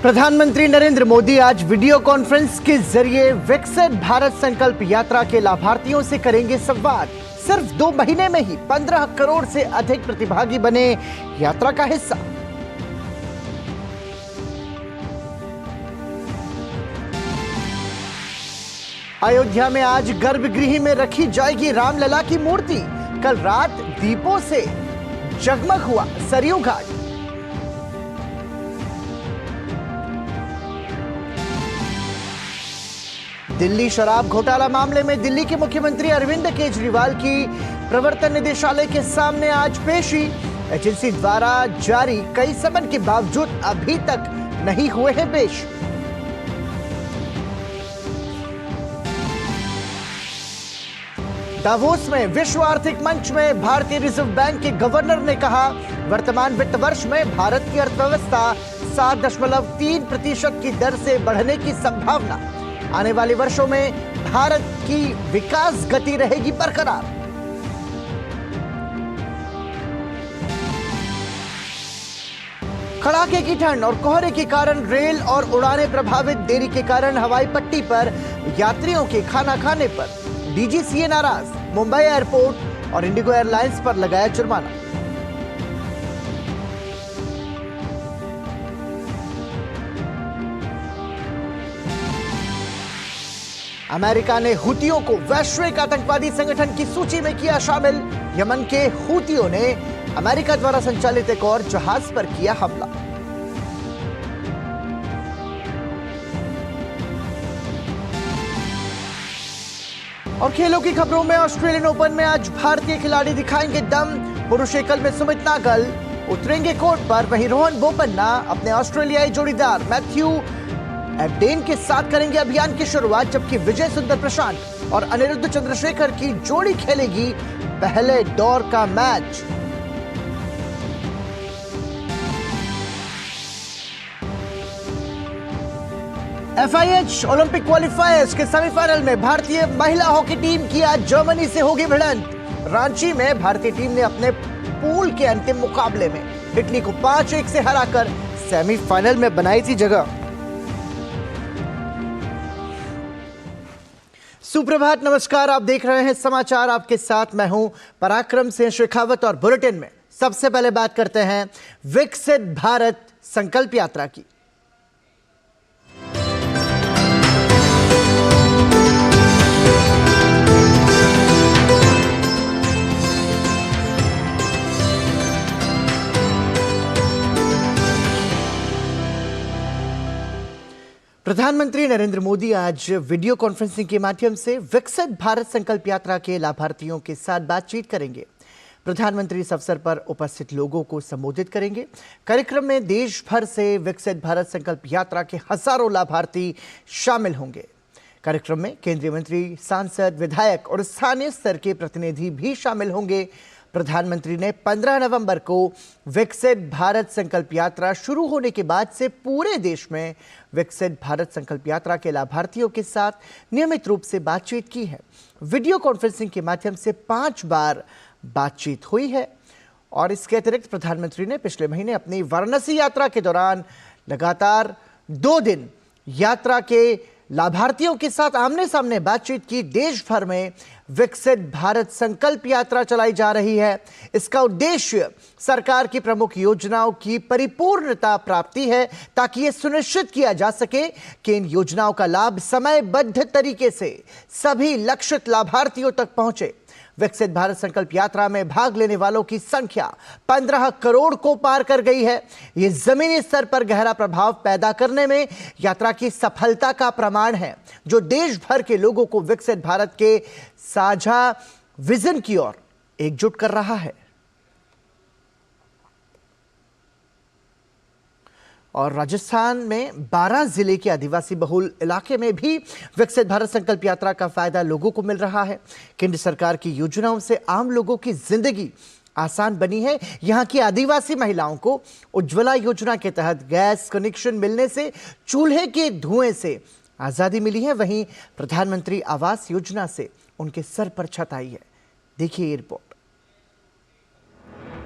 प्रधानमंत्री नरेंद्र मोदी आज video conference के जरिए विकसित भारत संकल्प यात्रा के लाभार्थियों से करेंगे संवाद। सिर्फ 2 महीने में ही 15 करोड़ से अधिक प्रतिभागी बने यात्रा का हिस्सा। अयोध्या में आज गर्भगृह में रखी जाएगी रामलला की मूर्ति। कल रात दीपों से जगमग हुआ सरयू घाट। दिल्ली शराब घोटाला मामले में दिल्ली के मुख्यमंत्री अरविंद केजरीवाल की प्रवर्तन निदेशालय के सामने आज पेशी। एजेंसी द्वारा जारी कई समन के बावजूद अभी तक नहीं हुए हैं पेश। दावोस में विश्व आर्थिक मंच में भारतीय रिजर्व बैंक के गवर्नर ने कहा, वर्तमान वित्त वर्ष में भारत की अर्थव्यवस्था 7.3% की दर से बढ़ने की संभावना। आने वाले वर्षों में भारत की विकास गति रहेगी बरकरार। कड़ाके की ठंड और कोहरे के कारण रेल और उड़ानें प्रभावित। देरी के कारण हवाई पट्टी पर यात्रियों के खाना खाने पर डीजीसीए नाराज। मुंबई एयरपोर्ट और इंडिगो एयरलाइंस पर लगाया जुर्माना। अमेरिका ने हुतियों को वैश्विक आतंकवादी संगठन की सूची में किया शामिल। यमन के हुतियों ने अमेरिका द्वारा संचालित एक और जहाज पर किया हमला। और खेलों की खबरों में ऑस्ट्रेलियन ओपन में आज भारतीय खिलाड़ी दिखाएंगे दम। पुरुष एकल में सुमित नागल उतरेंगे कोर्ट पर, वहीं रोहन बोपन्ना अपने ऑस्ट्रेलियाई जोड़ीदार मैथ्यू एबडेन के साथ करेंगे अभियान की शुरुआत। जबकि विजय सुंदर प्रशांत और अनिरुद्ध चंद्रशेखर की जोड़ी खेलेगी पहले दौर का मैच। FIH ओलंपिक क्वालिफायर्स के सेमीफाइनल में भारतीय महिला हॉकी टीम की आज जर्मनी से होगी भिड़ंत। रांची में भारतीय टीम ने अपने पूल के अंतिम मुकाबले में इटली को 5-1 से हराकर सेमीफाइनल में बनाई थी जगह। सुप्रभात, नमस्कार। आप देख रहे हैं समाचार, आपके साथ मैं हूं पराक्रम सिंह शेखावत। और बुलेटिन में सबसे पहले बात करते हैं विकसित भारत संकल्प यात्रा की। प्रधानमंत्री नरेंद्र मोदी आज वीडियो कॉन्फ्रेंसिंग के माध्यम से विकसित भारत संकल्प यात्रा के लाभार्थियों के साथ बातचीत करेंगे। प्रधानमंत्री इस अवसर पर उपस्थित लोगों को संबोधित करेंगे। कार्यक्रम में देश भर से विकसित भारत संकल्प यात्रा के हजारों लाभार्थी शामिल होंगे। कार्यक्रम में केंद्रीय मंत्री, सांसद, विधायक और स्थानीय स्तर के प्रतिनिधि भी शामिल होंगे। प्रधानमंत्री ने 15 नवंबर को विकसित भारत संकल्प यात्रा शुरू होने के बाद से पूरे देश में विकसित भारत संकल्प यात्रा के लाभार्थियों के साथ नियमित रूप से बातचीत की है। वीडियो कॉन्फ्रेंसिंग के माध्यम से 5 बार बातचीत हुई है। और इसके अतिरिक्त प्रधानमंत्री ने पिछले महीने अपनी वाराणसी यात्रा के दौरान लगातार 2 दिन यात्रा के लाभार्थियों के साथ आमने सामने बातचीत की। देश भर में विकसित भारत संकल्प यात्रा चलाई जा रही है। इसका उद्देश्य सरकार की प्रमुख योजनाओं की परिपूर्णता प्राप्ति है, ताकि यह सुनिश्चित किया जा सके कि इन योजनाओं का लाभ समयबद्ध तरीके से सभी लक्षित लाभार्थियों तक पहुंचे। विकसित भारत संकल्प यात्रा में भाग लेने वालों की संख्या 15 करोड़ को पार कर गई है। ये जमीनी स्तर पर गहरा प्रभाव पैदा करने में यात्रा की सफलता का प्रमाण है, जो देश भर के लोगों को विकसित भारत के साझा विजन की ओर एकजुट कर रहा है। और राजस्थान में 12 जिले के आदिवासी बहुल इलाके में भी विकसित भारत संकल्प यात्रा का फायदा लोगों को मिल रहा है। केंद्र सरकार की योजनाओं से आम लोगों की जिंदगी आसान बनी है। यहाँ की आदिवासी महिलाओं को उज्ज्वला योजना के तहत गैस कनेक्शन मिलने से चूल्हे के धुएं से आजादी मिली है। वहीं प्रधानमंत्री आवास योजना से उनके सर पर छत आई है। देखिए ये रिपोर्ट।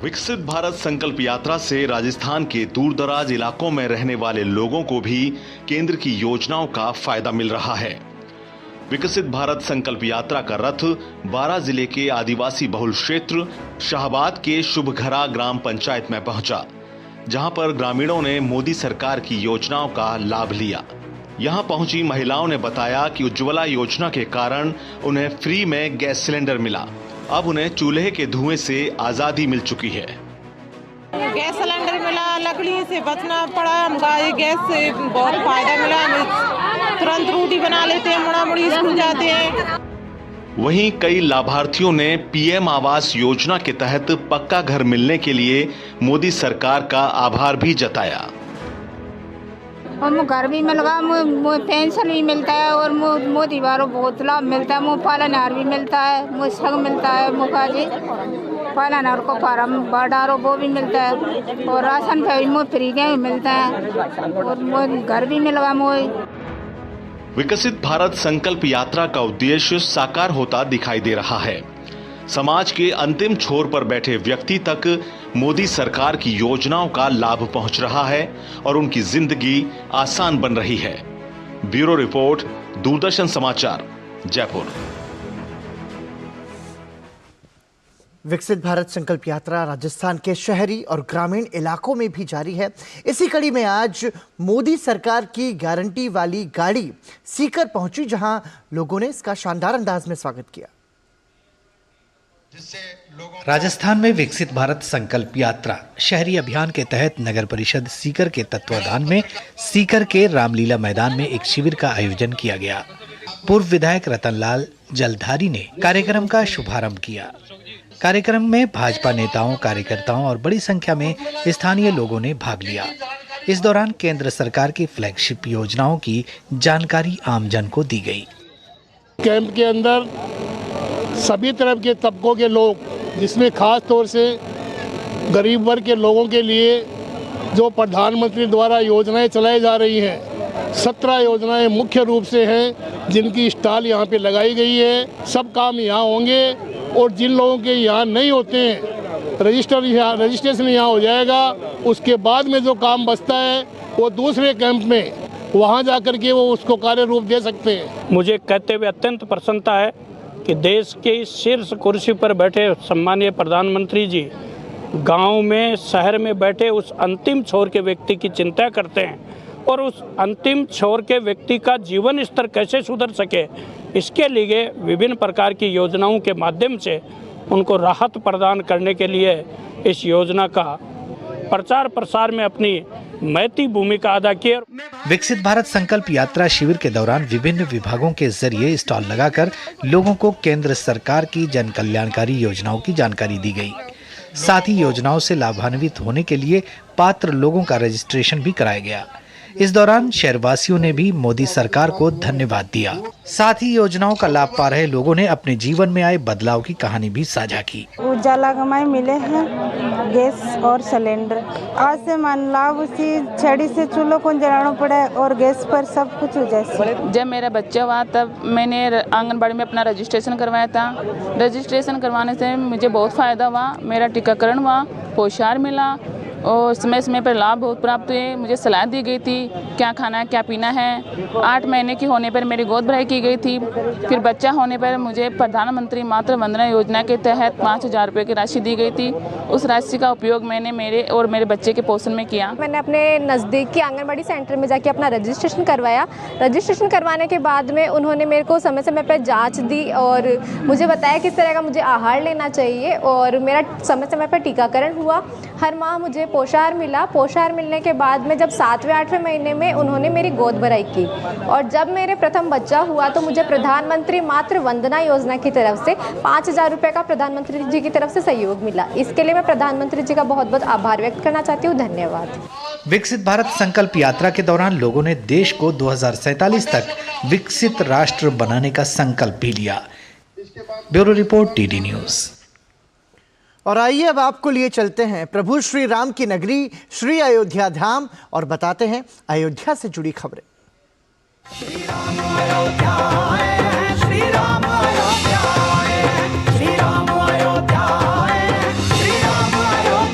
विकसित भारत संकल्प यात्रा से राजस्थान के दूरदराज इलाकों में रहने वाले लोगों को भी केंद्र की योजनाओं का फायदा मिल रहा है। विकसित भारत संकल्प यात्रा का रथ 12 जिले के आदिवासी बहुल क्षेत्र शाहबाद के शुभघरा ग्राम पंचायत में पहुंचा, जहां पर ग्रामीणों ने मोदी सरकार की योजनाओं का लाभ लिया। यहां पहुंची महिलाओं ने बताया कि उज्ज्वला योजना के कारण उन्हें फ्री में गैस सिलेंडर मिला। अब उन्हें चूल्हे के धुएं से आजादी मिल चुकी है। गैस सिलेंडर मिला, लकड़ी से बचना पड़ा, हमका ये गैस से बहुत फायदा मिला। हम तुरंत रोटी बना लेते हैं, मुड़ा मुड़ी स्कूल जाते हैं। वहीं कई लाभार्थियों ने पीएम आवास योजना के तहत पक्का घर मिलने के लिए मोदी सरकार का आभार भी जताया। और घर भी मिल गया, पेंशन भी मिलता है और मोदी वालों बहुत लाभ मिलता है। मुँह पालनहार भी मिलता है, मुँह सग मिलता है, मुखा जी पालनहार को फार्म डारो वो भी मिलता है और राशन पे भी मुँह फ्री के मिलता है और घर भी मिल गया मुँह। विकसित भारत संकल्प यात्रा का उद्देश्य साकार होता दिखाई दे रहा है। समाज के अंतिम छोर पर बैठे व्यक्ति तक मोदी सरकार की योजनाओं का लाभ पहुंच रहा है और उनकी जिंदगी आसान बन रही है। ब्यूरो रिपोर्ट, दूरदर्शन समाचार, जयपुर। विकसित भारत संकल्प यात्रा राजस्थान के शहरी और ग्रामीण इलाकों में भी जारी है। इसी कड़ी में आज मोदी सरकार की गारंटी वाली गाड़ी सीकर पहुंची, जहां लोगों ने इसका शानदार अंदाज में स्वागत किया। राजस्थान में विकसित भारत संकल्प यात्रा शहरी अभियान के तहत नगर परिषद सीकर के तत्वाधान में सीकर के रामलीला मैदान में एक शिविर का आयोजन किया गया। पूर्व विधायक रतनलाल जलधारी ने कार्यक्रम का शुभारंभ किया। कार्यक्रम में भाजपा नेताओं, कार्यकर्ताओं और बड़ी संख्या में स्थानीय लोगों ने भाग लिया। इस दौरान केंद्र सरकार की फ्लैगशिप योजनाओं की जानकारी आमजन को दी गई। कैंप के अंदर सभी तरह के तबकों के लोग, जिसमें खास तौर से गरीब वर्ग के लोगों के लिए जो प्रधानमंत्री द्वारा योजनाएं चलाई जा रही हैं, 17 योजनाएं मुख्य रूप से हैं जिनकी स्टॉल यहाँ पे लगाई गई है। सब काम यहाँ होंगे और जिन लोगों के यहाँ नहीं होते हैं रजिस्ट्रेशन यहाँ हो जाएगा। उसके बाद में जो काम बचता है वो दूसरे कैंप में वहाँ जा कर के वो उसको कार्य रूप दे सकते हैं। मुझे कहते हुए अत्यंत प्रसन्नता है कि देश के इस शीर्ष कुर्सी पर बैठे सम्मानीय प्रधानमंत्री जी गांव में, शहर में बैठे उस अंतिम छोर के व्यक्ति की चिंता करते हैं और उस अंतिम छोर के व्यक्ति का जीवन स्तर कैसे सुधर सके, इसके लिए विभिन्न प्रकार की योजनाओं के माध्यम से उनको राहत प्रदान करने के लिए इस योजना का प्रचार प्रसार में अपनी महती भूमिका अदा की। विकसित भारत संकल्प यात्रा शिविर के दौरान विभिन्न विभागों के जरिए स्टॉल लगाकर लोगों को केंद्र सरकार की जन कल्याणकारी योजनाओं की जानकारी दी गई। साथ ही योजनाओं से लाभान्वित होने के लिए पात्र लोगों का रजिस्ट्रेशन भी कराया गया। इस दौरान शहरवासियों ने भी मोदी सरकार को धन्यवाद दिया। साथ ही योजनाओं का लाभ पा रहे लोगों ने अपने जीवन में आए बदलाव की कहानी भी साझा की। उजाला कमाई मिले हैं गैस और सिलेंडर। आज से मान लाभ उसी छड़ी से चूल्हों को जलाना पड़े और गैस पर सब कुछ हो जाए। जब मेरा बच्चा हुआ तब मैंने आंगनबाड़ी में अपना रजिस्ट्रेशन करवाया था। रजिस्ट्रेशन करवाने से मुझे बहुत फ़ायदा हुआ। मेरा टीकाकरण हुआ, पोषाहार मिला और समय समय पर लाभ बहुत प्राप्त हुए। मुझे सलाह दी गई थी क्या खाना है, क्या पीना है। 8 महीने की होने पर मेरी गोद भराई की गई थी। फिर बच्चा होने पर मुझे प्रधानमंत्री मातृ वंदना योजना के तहत 5000 रुपये की राशि दी गई थी। उस राशि का उपयोग मैंने मेरे और मेरे बच्चे के पोषण में किया। मैंने अपने नज़दीक की आंगनबाड़ी सेंटर में जाके अपना रजिस्ट्रेशन करवाया। रजिस्ट्रेशन करवाने के बाद में उन्होंने मेरे को समय समय पर जाँच दी और मुझे बताया किस तरह का मुझे आहार लेना चाहिए और मेरा समय समय पर टीकाकरण हुआ। हर माह मुझे पोषाहार मिला। पोषाहार मिलने के बाद में जब 7वें 8वें महीने में उन्होंने मेरी गोद भराई की और जब मेरे प्रथम बच्चा हुआ तो मुझे प्रधानमंत्री मातृ वंदना योजना की तरफ से 5000 रुपये का प्रधानमंत्री जी की तरफ से सहयोग मिला। इसके लिए मैं प्रधानमंत्री जी का बहुत बहुत आभार व्यक्त करना चाहती हूँ। धन्यवाद। विकसित भारत संकल्प यात्रा के दौरान लोगों ने देश को 2047 तक विकसित राष्ट्र बनाने का संकल्प भी लिया। Bureau report, TD news. और आइए अब आपको लिए चलते हैं प्रभु श्री राम की नगरी श्री अयोध्या धाम और बताते हैं अयोध्या से जुड़ी खबरें। श्री राम अयोध्या आए, श्री राम अयोध्या आए, श्री राम अयोध्या आए, श्री राम अयोध्या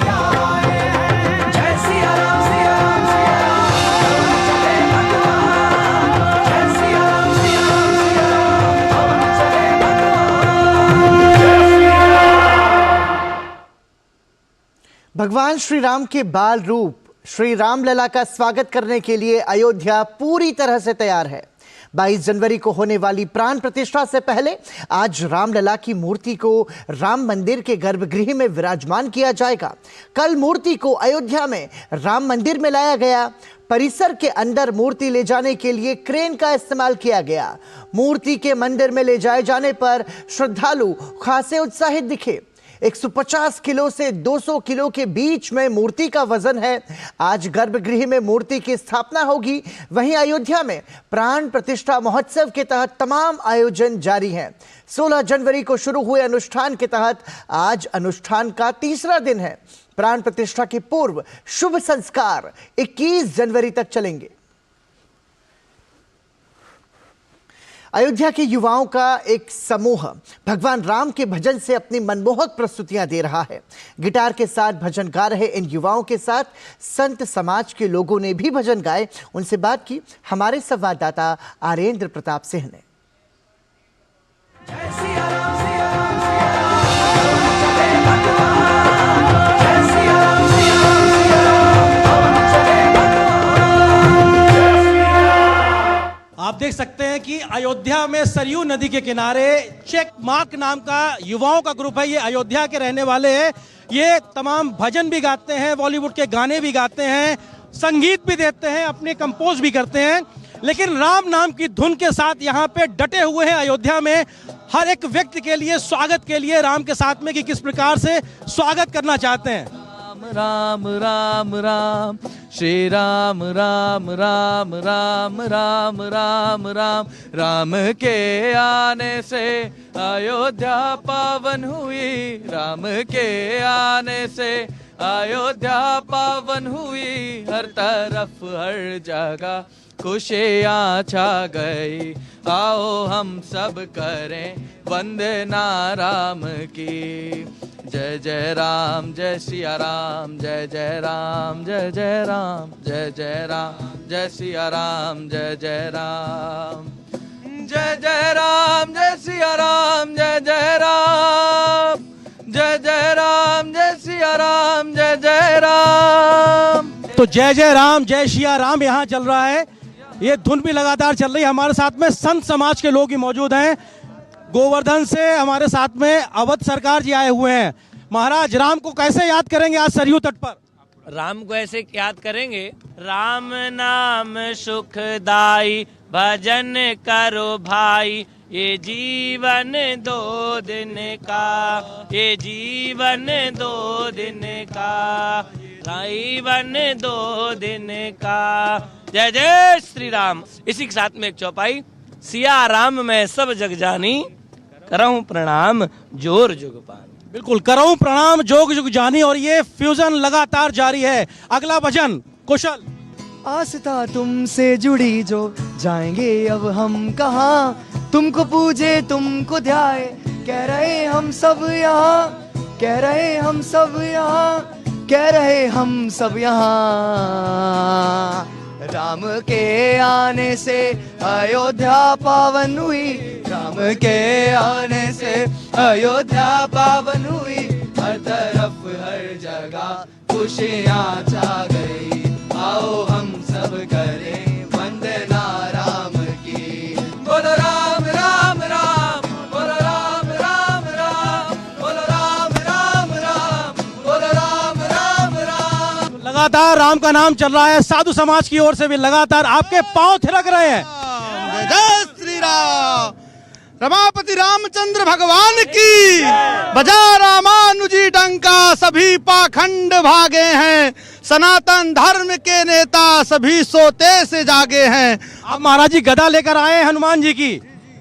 भगवान श्री राम के बाल रूप श्री रामलला का स्वागत करने के लिए अयोध्या पूरी तरह से तैयार है। 22 जनवरी को होने वाली प्राण प्रतिष्ठा से पहले आज रामलला की मूर्ति को राम मंदिर के गर्भगृह में विराजमान किया जाएगा। कल मूर्ति को अयोध्या में राम मंदिर में लाया गया। परिसर के अंदर मूर्ति ले जाने के लिए क्रेन का इस्तेमाल किया गया। मूर्ति के मंदिर में ले जाए जाने पर श्रद्धालु खासे उत्साहित दिखे। 150 किलो से 200 किलो के बीच में मूर्ति का वजन है। आज गर्भगृह में मूर्ति की स्थापना होगी। वहीं अयोध्या में प्राण प्रतिष्ठा महोत्सव के तहत तमाम आयोजन जारी हैं। 16 जनवरी को शुरू हुए अनुष्ठान के तहत आज अनुष्ठान का तीसरा दिन है। प्राण प्रतिष्ठा के पूर्व शुभ संस्कार 21 जनवरी तक चलेंगे। अयोध्या के युवाओं का एक समूह भगवान राम के भजन से अपनी मनमोहक प्रस्तुतियां दे रहा है। गिटार के साथ भजन गा रहे इन युवाओं के साथ संत समाज के लोगों ने भी भजन गाए। उनसे बात की हमारे संवाददाता आरेंद्र प्रताप सिंह ने। आप देख सकते हैं कि अयोध्या में सरयू नदी के किनारे चेक मार्क नाम का युवाओं का ग्रुप है। ये अयोध्या के रहने वाले हैं। ये तमाम भजन भी गाते हैं, बॉलीवुड के गाने भी गाते हैं, संगीत भी देते हैं, अपने कंपोज भी करते हैं। लेकिन राम नाम की धुन के साथ यहाँ पे डटे हुए हैं अयोध्या में हर एक व्यक्ति के लिए, स्वागत के लिए राम के साथ में कि किस प्रकार से स्वागत करना चाहते हैं। राम राम राम श्री राम राम राम राम राम राम राम राम के आने से अयोध्या पावन हुई, राम के आने से अयोध्या पावन हुई, हर तरफ हर जगह खुशियाँ छा गई। आओ हम सब करें वंदना राम की। जय जय राम जय सिया राम, जय जय राम जय जय राम, जय जय राम जय सिया राम, जय जय राम, जय जय राम जय सिया राम, जय जय राम, जय जय राम जय सिया राम, जय जय राम। तो जय जय राम जय सिया राम यहाँ चल रहा है। ये धुन भी लगातार चल रही है। हमारे साथ में संत समाज के लोग भी मौजूद हैं। गोवर्धन से हमारे साथ में अवध सरकार जी आए हुए हैं। महाराज, राम को कैसे याद करेंगे आज सरयू तट पर? राम को ऐसे याद करेंगे, राम नाम सुखदाई भजन करो भाई, ये जीवन 2 दिन का, ये जीवन 2 दिन का, जीवन 2 दिन का। जय जय श्री राम। इसी के साथ में एक चौपाई, सिया राम मैं सब जग जानी, करऊं प्रणाम जोर जुग पानी। बिल्कुल, करऊं प्रणाम जोग जुग जानी। और ये फ्यूजन लगातार जारी है। अगला भजन कुशल। आस्था तुमसे जुड़ी जो जाएंगे अब हम कहाँ, तुमको पूजे तुमको ध्याए, कह रहे हम सब यहाँ, कह रहे हम सब यहाँ, कह रहे हम सब यहाँ। राम के आने से अयोध्या पावन हुई, राम के आने से अयोध्या पावन हुई, हर तरफ हर जगह खुशियाँ छा गई। आओ हम सब करें वंदना राम की। बोलो राम राम राम, बोलो राम राम राम, बोलो राम राम राम, बोलो राम राम राम। लगातार राम का नाम चल रहा है। साधु समाज की ओर से भी लगातार आपके पांव थिरक रहे हैं। जय श्री राम। रमापति रामचंद्र भगवान की। बजा रामानुजी डंका, सभी पाखंड भागे हैं, सनातन धर्म के नेता सभी सोते से जागे हैं। अब महाराज जी गदा लेकर आए हैं हनुमान जी की,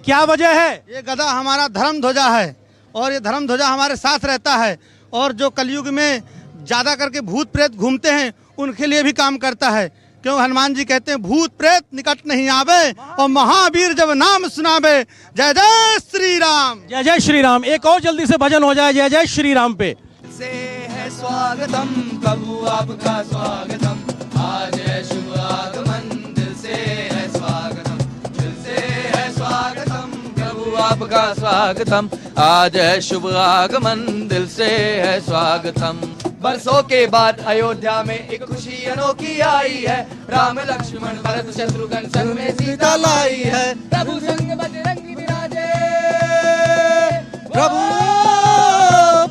क्या वजह है? ये गदा हमारा धर्म ध्वजा है और ये धर्म ध्वजा हमारे साथ रहता है। और जो कलयुग में ज्यादा करके भूत प्रेत घूमते हैं उनके लिए भी काम करता है। क्यों हनुमान जी कहते हैं भूत प्रेत निकट नहीं आवे और महावीर जब नाम सुनावे। जय जय श्री राम, जय जय श्री राम। एक और जल्दी से भजन हो जाए जय जय श्री राम पे। से है स्वागतम प्रभु आपका स्वागतम, आज है शुभ आगमन, दिल से है स्वागतम, दिल से है स्वागतम प्रभु आपका स्वागतम, आज है शुभ आगमन, दिल से है स्वागतम। बरसों के बाद अयोध्या में एक खुशी अनोखी आई है। राम लक्ष्मण भरत शत्रुघ्न संग में सीता लाई है। प्रभु संग बजरंगी विराजे,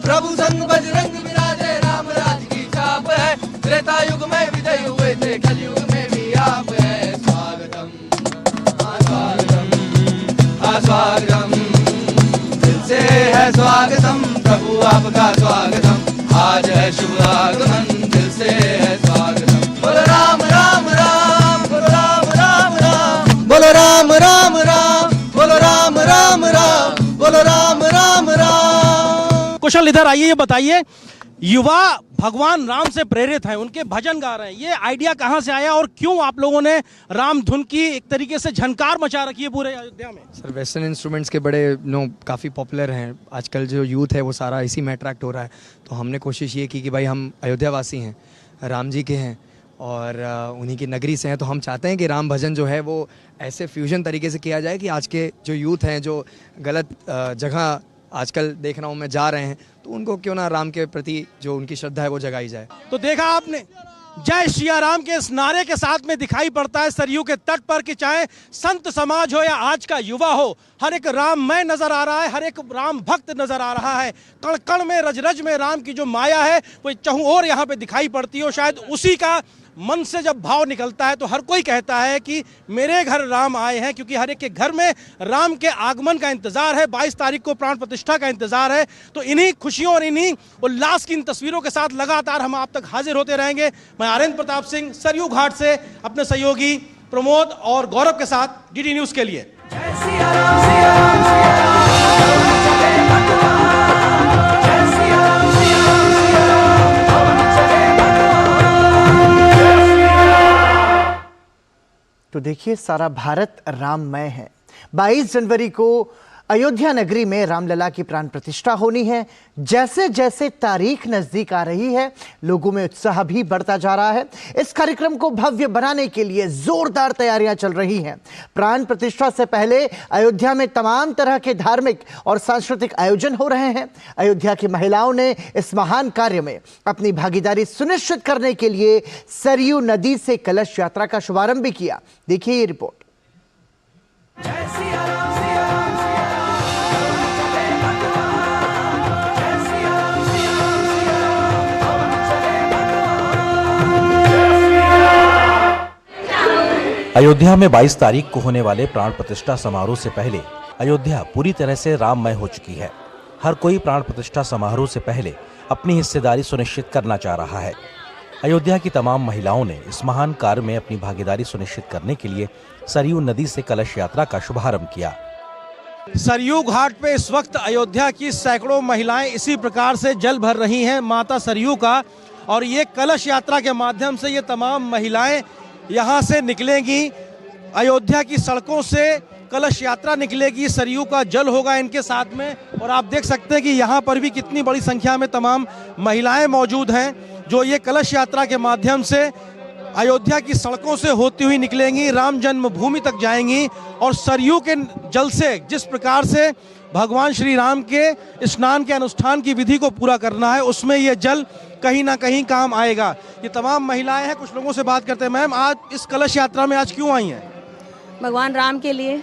प्रभु संग बजरंग विराजे। राम राज की छाप है, त्रेता युग में विजय हुए थे, कलयुग में भी आप है। स्वागतम स्वागतम, दिल से है स्वागतम, प्रभु आपका स्वागतम। आज है शुभ आगमन, दिल से है स्वागतम। बोलो राम राम राम, बोलो राम राम राम, बोलो राम राम राम, बोलो राम राम राम, बोलो राम राम राम। कुशल इधर आइए, ये बताइए, युवा भगवान राम से प्रेरित हैं, उनके भजन गा रहे हैं, ये आइडिया कहाँ से आया और क्यों आप लोगों ने राम धुन की एक तरीके से झनकार मचा रखी है पूरे अयोध्या में? सर वेस्टर्न इंस्ट्रूमेंट्स के बड़े काफ़ी पॉपुलर हैं आजकल, जो यूथ है वो सारा इसी में अट्रैक्ट हो रहा है। तो हमने कोशिश ये की कि भाई हम अयोध्या वासी हैं, राम जी के हैं और उन्हीं की नगरी से हैं, तो हम चाहते हैं कि राम भजन जो है वो ऐसे फ्यूजन तरीके से किया जाए कि आज के जो यूथ हैं जो गलत जगह आजकल देख रहा हूँ मैं जा रहे हैं, तो उनको क्यों ना राम के प्रति जो उनकी श्रद्धा है वो जगाई जाए। तो देखा आपने, जय सिया राम के इस नारे के साथ में दिखाई पड़ता है सरयू के तट पर कि चाहे संत समाज हो या आज का युवा हो, हर एक राममय नजर आ रहा है, हर एक राम भक्त नजर आ रहा है। कण कण में रज रज में राम की जो माया है वो चहुं ओर यहाँ पे दिखाई पड़ती है। शायद उसी का मन से जब भाव निकलता है तो हर कोई कहता है कि मेरे घर राम आए हैं, क्योंकि हर एक के घर में राम के आगमन का इंतजार है। 22 तारीख को प्राण प्रतिष्ठा का इंतजार है। तो इन्हीं खुशियों और इन्हीं उल्लास की इन तस्वीरों के साथ लगातार हम आप तक हाजिर होते रहेंगे। मैं आर्यन प्रताप सिंह सरयू घाट से अपने सहयोगी प्रमोद और गौरव के साथ डीडी न्यूज के लिए। तो देखिए, सारा भारत राममय है। 22 जनवरी को अयोध्या नगरी में रामलला की प्राण प्रतिष्ठा होनी है। जैसे जैसे तारीख नजदीक आ रही है, लोगों में उत्साह भी बढ़ता जा रहा है। इस कार्यक्रम को भव्य बनाने के लिए जोरदार तैयारियां चल रही हैं। प्राण प्रतिष्ठा से पहले अयोध्या में तमाम तरह के धार्मिक और सांस्कृतिक आयोजन हो रहे हैं। अयोध्या की महिलाओं ने इस महान कार्य में अपनी भागीदारी सुनिश्चित करने के लिए सरयू नदी से कलश यात्रा का शुभारंभ भी किया। देखिए ये रिपोर्ट। अयोध्या में 22 तारीख को होने वाले प्राण प्रतिष्ठा समारोह से पहले अयोध्या पूरी तरह से राममय हो चुकी है। हर कोई प्राण प्रतिष्ठा समारोह से पहले अपनी हिस्सेदारी सुनिश्चित करना चाह रहा है। अयोध्या की तमाम महिलाओं ने इस महान कार्य में अपनी भागीदारी सुनिश्चित करने के लिए सरयू नदी से कलश यात्रा का शुभारंभ किया। सरयू घाट पे इस वक्त अयोध्या की सैकड़ों महिलाएं इसी प्रकार से जल भर रही हैं माता सरयू का, और ये कलश यात्रा के माध्यम से ये तमाम महिलाएं यहाँ से निकलेंगी। अयोध्या की सड़कों से कलश यात्रा निकलेगी, सरयू का जल होगा इनके साथ में। और आप देख सकते हैं कि यहाँ पर भी कितनी बड़ी संख्या में तमाम महिलाएं मौजूद हैं जो ये कलश यात्रा के माध्यम से अयोध्या की सड़कों से होती हुई निकलेंगी, राम जन्मभूमि तक जाएंगी। और सरयू के जल से जिस प्रकार से भगवान श्री राम के स्नान के अनुष्ठान की विधि को पूरा करना है, उसमें ये जल कहीं ना कहीं काम आएगा। ये तमाम महिलाएं हैं, कुछ लोगों से बात करते हैं। मैम, आज इस कलश यात्रा में आज क्यों आई हैं? भगवान राम के लिए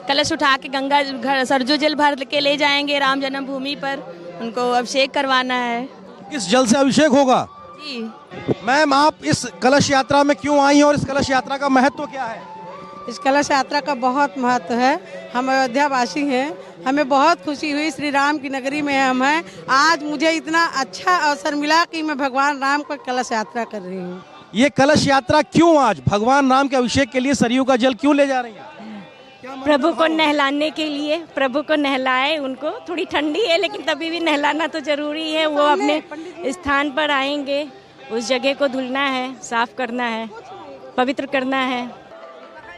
कलश उठा के गंगा सरजू जल भर के ले जाएंगे राम जन्मभूमि पर, उनको अभिषेक करवाना है। किस जल से अभिषेक होगा? जी मैम, आप इस कलश यात्रा में क्यों आई हैं और इस कलश यात्रा का महत्व क्या है? इस कलश यात्रा का बहुत महत्व है। हम अयोध्या वासी हैं, हमें बहुत खुशी हुई, श्री राम की नगरी में हम हैं। आज मुझे इतना अच्छा अवसर मिला कि मैं भगवान राम का कलश यात्रा कर रही हूँ। ये कलश यात्रा क्यों आज भगवान राम के अभिषेक के लिए सरयू का जल क्यों ले जा रही है? प्रभु को नहलाने के लिए, प्रभु को नहलाए। उनको थोड़ी ठंडी है लेकिन तभी भी नहलाना तो जरूरी है। वो अपने स्थान पर आएंगे, उस जगह को धुलना है, साफ करना है, पवित्र करना है।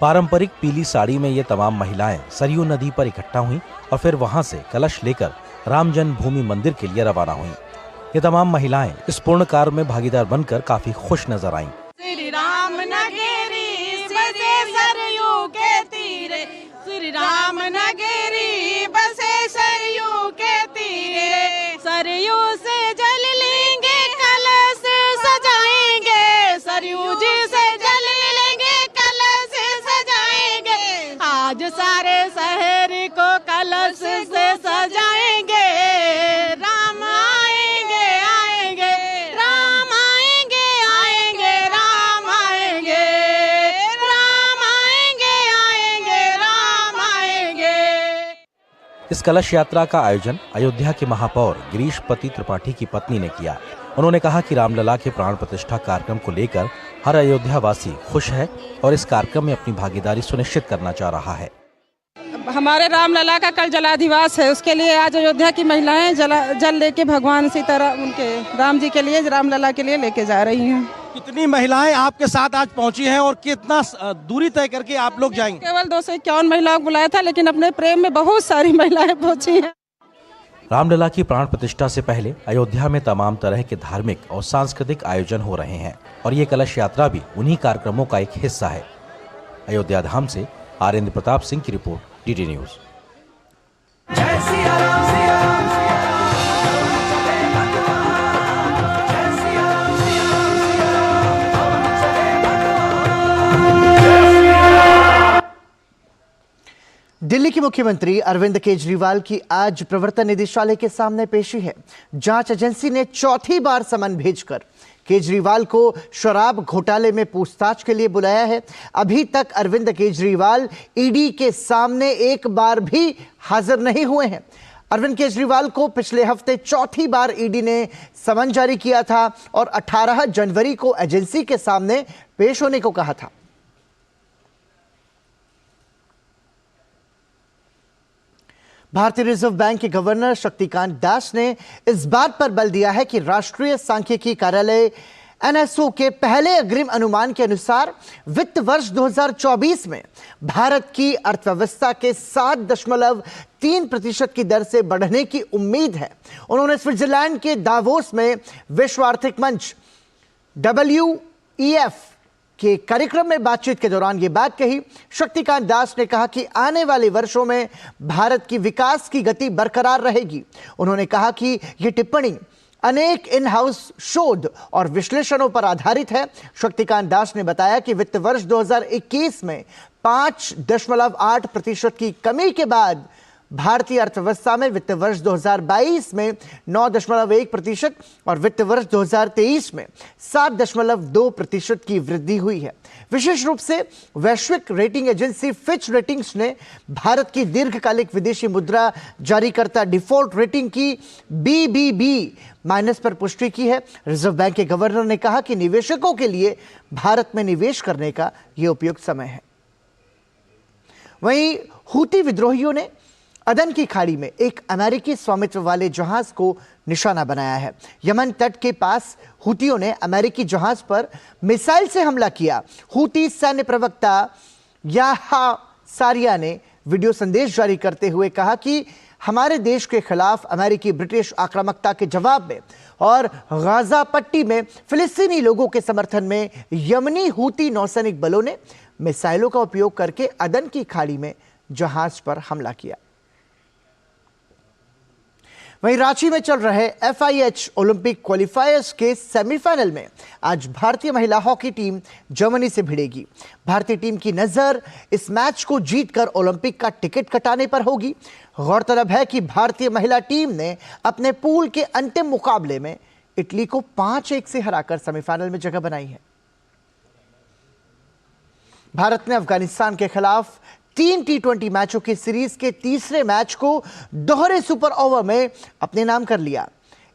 पारंपरिक पीली साड़ी में ये तमाम महिलाएं सरयू नदी पर इकट्ठा हुईं और फिर वहां से कलश लेकर राम जन्मभूमि मंदिर के लिए रवाना हुईं। ये तमाम महिलाएं इस पूर्ण कार्य में भागीदार बनकर काफी खुश नजर आईं। श्री राम नगरी बसे सरयू के तीरे, श्री राम नगरी बसे सरयू के तीरे, सरयू से जल लेंगे हमारे शहर को कलश से सजाएंगे, राम आएंगे आएंगे, राम आएंगे आएंगे, राम आएंगे, राम आएंगे आएंगे, राम आएंगे। इस कलश यात्रा का आयोजन अयोध्या के महापौर गिरीशपति त्रिपाठी की पत्नी ने किया। उन्होंने कहा कि रामलला के प्राण प्रतिष्ठा कार्यक्रम को लेकर हर अयोध्या वासी खुश है और इस कार्यक्रम में अपनी भागीदारी सुनिश्चित करना चाह रहा है। हमारे रामलला का कल जलाधिवास है, उसके लिए आज अयोध्या की महिलाएं जल लेके भगवान सीताराम उनके राम जी के लिए, रामलला के लिए लेके जा रही हैं। कितनी महिलाएं आपके साथ आज पहुंची हैं और कितना दूरी तय करके आप लोग जाएंगे? केवल 251 महिलाओं को बुलाया था, लेकिन अपने प्रेम में बहुत सारी महिलाएं पहुंची हैं। रामलला की प्राण प्रतिष्ठा से पहले अयोध्या में तमाम तरह के धार्मिक और सांस्कृतिक आयोजन हो रहे हैं और ये कलश यात्रा भी उन्हीं कार्यक्रमों का एक हिस्सा है। अयोध्या धाम से आरेंद्र प्रताप सिंह की रिपोर्ट, डीडी न्यूज। दिल्ली के मुख्यमंत्री अरविंद केजरीवाल की आज प्रवर्तन निदेशालय के सामने पेशी है। जांच एजेंसी ने चौथी बार समन भेजकर केजरीवाल को शराब घोटाले में पूछताछ के लिए बुलाया है। अभी तक अरविंद केजरीवाल ईडी के सामने एक बार भी हाजिर नहीं हुए हैं। अरविंद केजरीवाल को पिछले हफ्ते चौथी बार ईडी ने समन जारी किया था और 18 जनवरी को एजेंसी के सामने पेश होने को कहा था। भारतीय रिजर्व बैंक के गवर्नर शक्तिकांत दास ने इस बात पर बल दिया है कि राष्ट्रीय सांख्यिकी कार्यालय एनएसओ के पहले अग्रिम अनुमान के अनुसार वित्त वर्ष 2024 में भारत की अर्थव्यवस्था के 7.3% की दर से बढ़ने की उम्मीद है। उन्होंने स्विट्जरलैंड के दावोस में विश्व आर्थिक मंच WEF के कार्यक्रम में बातचीत के दौरान ये बात कही। शक्तिकांत दास ने कहा कि आने वाले वर्षों में भारत की विकास की गति बरकरार रहेगी। उन्होंने कहा कि ये टिप्पणी अनेक इन हाउस शोध और विश्लेषणों पर आधारित है। शक्तिकांत दास ने बताया कि वित्त वर्ष 2021 में 5.8% की कमी के बाद भारतीय अर्थव्यवस्था में वित्त वर्ष 2022 में 9.1% और वित्त वर्ष 2023 में 7.2% की वृद्धि हुई है। विशेष रूप से वैश्विक रेटिंग एजेंसी फिच रेटिंग्स ने भारत की दीर्घकालिक विदेशी मुद्रा जारीकर्ता डिफॉल्ट रेटिंग की BBB- पर पुष्टि की है। रिजर्व बैंक के गवर्नर ने कहा कि निवेशकों के लिए भारत में निवेश करने का यह उपयुक्त समय है। वहीं हूती विद्रोहियों ने अदन की खाड़ी में एक अमेरिकी स्वामित्व वाले जहाज को निशाना बनाया है। यमन तट के पास हूतियों ने अमेरिकी जहाज पर मिसाइल से हमला किया। हूती सैन्य प्रवक्ता याह्या सारिया ने वीडियो संदेश जारी करते हुए कहा कि हमारे देश के खिलाफ अमेरिकी ब्रिटिश आक्रामकता के जवाब में और गाजा पट्टी में फिलिस्तीनी लोगों के समर्थन में यमनी हूती नौसैनिक बलों ने मिसाइलों का उपयोग करके अदन की खाड़ी में जहाज पर हमला किया। वहीं रांची में चल रहे FIH ओलंपिक क्वालिफायर्स के सेमीफाइनल में आज भारतीय महिला हॉकी टीम जर्मनी से भिड़ेगी। भारतीय टीम की नजर इस मैच को जीतकर ओलंपिक का टिकट कटाने पर होगी। गौरतलब है कि भारतीय महिला टीम ने अपने पूल के अंतिम मुकाबले में इटली को 5-1 से हराकर सेमीफाइनल में जगह बनाई है। भारत ने अफगानिस्तान के खिलाफ 3 T20 मैचों की सीरीज के तीसरे मैच को दोहरे सुपर ओवर में अपने नाम कर लिया।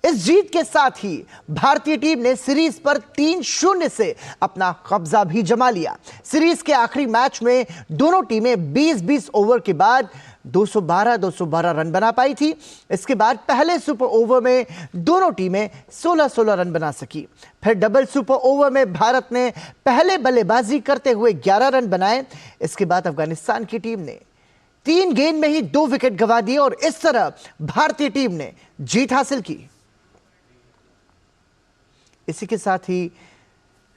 इस जीत के साथ ही भारतीय टीम ने सीरीज पर 3-0 से अपना कब्जा भी जमा लिया। सीरीज के आखिरी मैच में दोनों टीमें 20-20 ओवर के बाद 212 रन बना पाई थी। इसके बाद पहले सुपर ओवर में दोनों टीमें 16-16 रन बना सकी। फिर डबल सुपर ओवर में भारत ने पहले बल्लेबाजी करते हुए 11 रन बनाए। इसके बाद अफगानिस्तान की टीम ने 3 गेंद में ही 2 विकेट गंवा दिए और इस तरह भारतीय टीम ने जीत हासिल की। इसी के साथ ही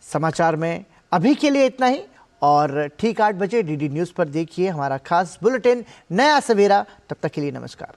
समाचार में अभी के लिए इतना ही और ठीक 8 बजे डीडी न्यूज़ पर देखिए हमारा खास बुलेटिन नया सवेरा। तब तक के लिए नमस्कार।